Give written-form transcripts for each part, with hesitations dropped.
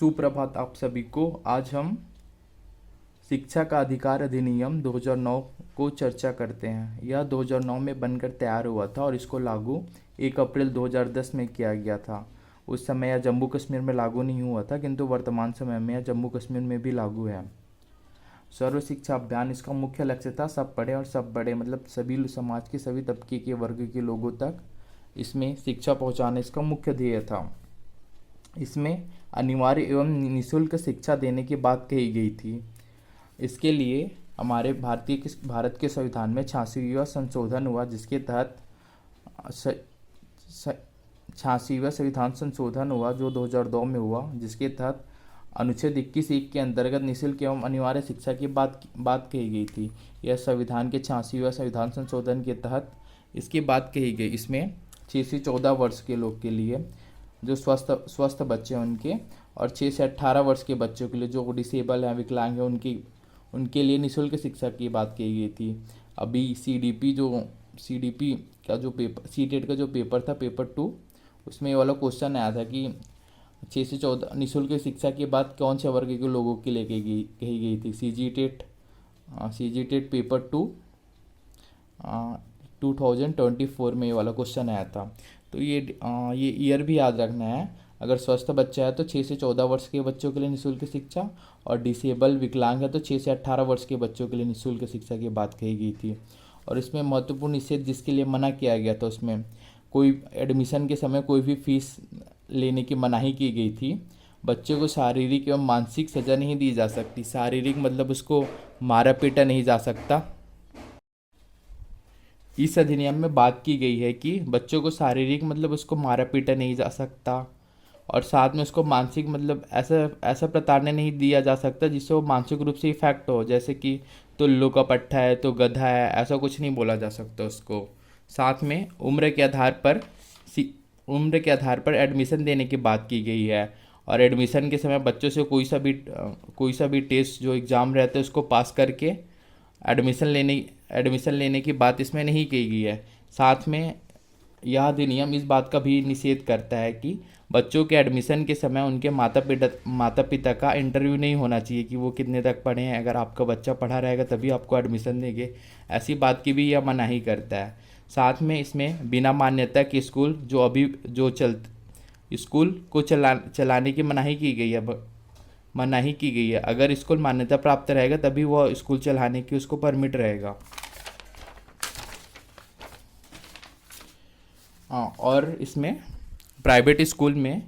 सुप्रभात आप सभी को। आज हम शिक्षा का अधिकार अधिनियम 2009 को चर्चा करते हैं। यह 2009 में बनकर तैयार हुआ था और इसको लागू 1 अप्रैल 2010 में किया गया था। उस समय यह जम्मू कश्मीर में लागू नहीं हुआ था, किंतु वर्तमान समय में यह जम्मू कश्मीर में भी लागू है। सर्व शिक्षा अभियान इसका मुख्य लक्ष्य था सब पढ़े और सब बढ़े, मतलब सभी समाज के सभी तबके के वर्ग के लोगों तक इसमें शिक्षा पहुंचाने इसका मुख्य ध्येय था। इसमें अनिवार्य एवं निःशुल्क शिक्षा देने की बात कही गई थी। इसके लिए हमारे भारत के संविधान में 86वां संशोधन हुआ, जिसके तहत 86वां संविधान संशोधन हुआ जो 2002 में हुआ, जिसके तहत अनुच्छेद 21(1) के अंतर्गत निःशुल्क एवं अनिवार्य शिक्षा की बात कही गई थी। यह संविधान के 86वां संविधान संशोधन के तहत इसकी बात कही गई। इसमें 6 से 14 वर्ष के लोग के लिए जो स्वस्थ बच्चे हैं उनके, और 6 से 18 वर्ष के बच्चों के लिए जो डिसेबल हैं, विकलांग हैं, उनके लिए निःशुल्क शिक्षा की बात कही गई थी। अभी सीडीपी का जो पेपर, सीटेट का जो पेपर था, पेपर 2, उसमें ये वाला क्वेश्चन आया था कि 6 से 14 निःशुल्क शिक्षा की बात कौन से वर्ग के लोगों के लिए कही गई थी। सीजीटेट पेपर 2 2024 में ये वाला क्वेश्चन आया था। तो ये ईयर भी याद रखना है। अगर स्वस्थ बच्चा है तो 6 से 14 वर्ष के बच्चों के लिए निःशुल्क शिक्षा, और डिसेबल विकलांग है तो 6 से 18 वर्ष के बच्चों के लिए निःशुल्क शिक्षा की बात कही गई थी। और इसमें महत्वपूर्ण निषेध जिसके लिए मना किया गया था, उसमें कोई एडमिशन के समय कोई भी फीस लेने की मनाही की गई थी। बच्चे को शारीरिक एवं मानसिक सजा नहीं दी जा सकती। शारीरिक मतलब उसको मारा पीटा नहीं जा सकता। इस अधिनियम में बात की गई है कि बच्चों को शारीरिक मतलब उसको मारा पीटा नहीं जा सकता, और साथ में उसको मानसिक मतलब ऐसा प्रताड़ना नहीं दिया जा सकता जिससे वो मानसिक रूप से इफेक्ट हो, जैसे कि तो लो का पट्टा है तो गधा है, ऐसा कुछ नहीं बोला जा सकता उसको। साथ में उम्र के आधार पर एडमिशन देने की बात की गई है, और एडमिशन के समय बच्चों से कोई सा भी टेस्ट जो एग्ज़ाम रहते हैं उसको पास करके एडमिशन लेने की बात इसमें नहीं की गई है। साथ में यह अधिनियम इस बात का भी निषेध करता है कि बच्चों के एडमिशन के समय उनके माता पिता का इंटरव्यू नहीं होना चाहिए कि वो कितने तक पढ़े हैं। अगर आपका बच्चा पढ़ा रहेगा तभी आपको एडमिशन देंगे, ऐसी बात की भी यह मनाही करता है। साथ में इसमें बिना मान्यता के स्कूल स्कूल को चलाने की मनाही की गई है। अगर स्कूल मान्यता प्राप्त रहेगा तभी वह स्कूल चलाने की उसको परमिट रहेगा। और इसमें प्राइवेट स्कूल में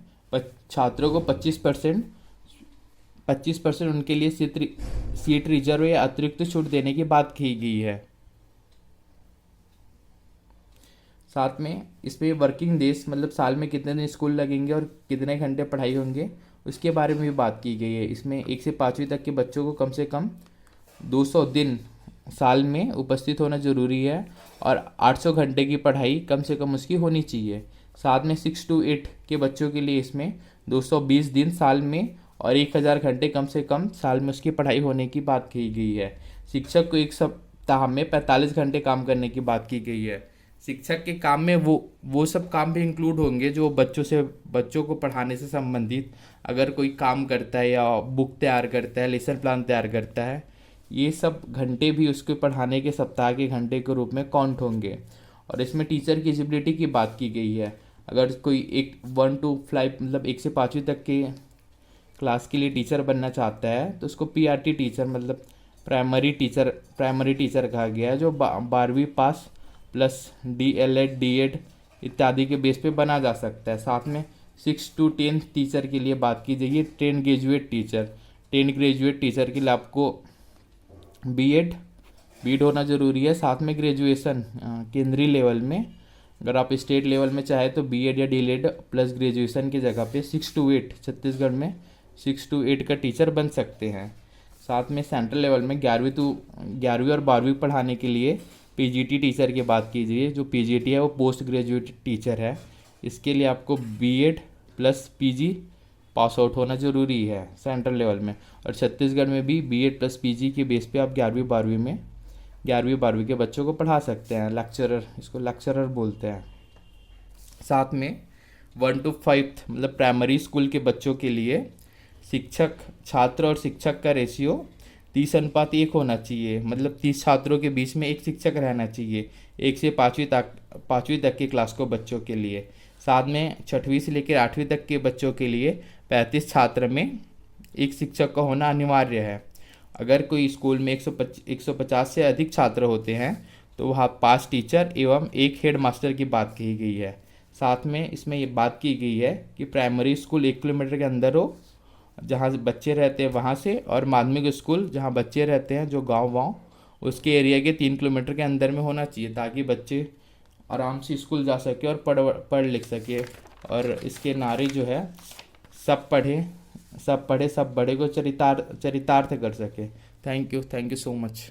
छात्रों को 25% उनके लिए सीट रिजर्व या अतिरिक्त छूट देने की बात की गई है। साथ में इसमें वर्किंग डेज मतलब साल में कितने दिन स्कूल लगेंगे और कितने घंटे पढ़ाई होंगे उसके बारे में भी बात की गई है। इसमें 1 से 5वीं तक के बच्चों को कम से कम 200 दिन साल में उपस्थित होना जरूरी है, और 800 घंटे की पढ़ाई कम से कम उसकी होनी चाहिए। साथ में 6 to 8 के बच्चों के लिए इसमें 220 दिन साल में और 1000 घंटे कम से कम साल में उसकी पढ़ाई होने की बात की गई है। शिक्षक को एक सप्ताह में 45 घंटे काम करने की बात की गई है। शिक्षक के काम में वो सब काम भी इंक्लूड होंगे जो बच्चों को पढ़ाने से संबंधित अगर कोई काम करता है या बुक तैयार करता है, लेसन प्लान तैयार करता है, ये सब घंटे भी उसके पढ़ाने के सप्ताह के घंटे के रूप में काउंट होंगे। और इसमें टीचर की एलिजिबिलिटी की बात की गई है। अगर कोई 1 to 5 मतलब 1 से 5वीं तक के क्लास के लिए टीचर बनना चाहता है तो उसको PRT टीचर मतलब प्राइमरी टीचर कहा गया है, जो 12वीं पास प्लस DLED DED इत्यादि के बेस पे बना जा सकता है। साथ में 6 to 10 टीचर के लिए बात की जाइए 10 ग्रेजुएट टीचर के लिए आपको बीएड होना ज़रूरी है। साथ में ग्रेजुएशन केंद्रीय लेवल में, अगर आप स्टेट लेवल में चाहे तो बीएड या DLED प्लस ग्रेजुएशन की जगह पे 6 to 8 छत्तीसगढ़ में 6 to 8 का टीचर बन सकते हैं। साथ में सेंट्रल लेवल में 11वीं और 12वीं पढ़ाने के लिए PGT टीचर की बात कीजिए। जो PGT है वो पोस्ट ग्रेजुएट टीचर है। इसके लिए आपको BEd plus PG pass out होना ज़रूरी है सेंट्रल लेवल में। और छत्तीसगढ़ में भी BEd प्लस PG के बेस पे आप 11वीं 12वीं के बच्चों को पढ़ा सकते हैं। इसको लेक्चरर बोलते हैं। साथ में 1 to 5 मतलब प्राइमरी स्कूल के बच्चों के लिए शिक्षक छात्र और शिक्षक का रेशियो 30:1 होना चाहिए, मतलब 30 छात्रों के बीच में एक शिक्षक रहना चाहिए, 1 से 5वीं तक की क्लास को बच्चों के लिए। साथ में 6वीं से लेकर 8वीं तक के बच्चों के लिए 35 छात्र में एक शिक्षक का होना अनिवार्य है। अगर कोई स्कूल में 150 से अधिक छात्र होते हैं तो वहाँ 5 टीचर एवं एक हेड मास्टर की बात कही गई है। साथ में इसमें ये बात की गई है कि प्राइमरी स्कूल 1 किलोमीटर के अंदर हो जहाँ बच्चे रहते हैं वहाँ से, और माध्यमिक स्कूल जहाँ बच्चे रहते हैं जो गांव उसके एरिया के 3 किलोमीटर के अंदर में होना चाहिए, ताकि बच्चे आराम से स्कूल जा सके और पढ़ लिख सके। और इसके नारे जो है, सब पढ़े सब पढ़े सब बड़े को चरितार्थ कर सके। Thank you so much.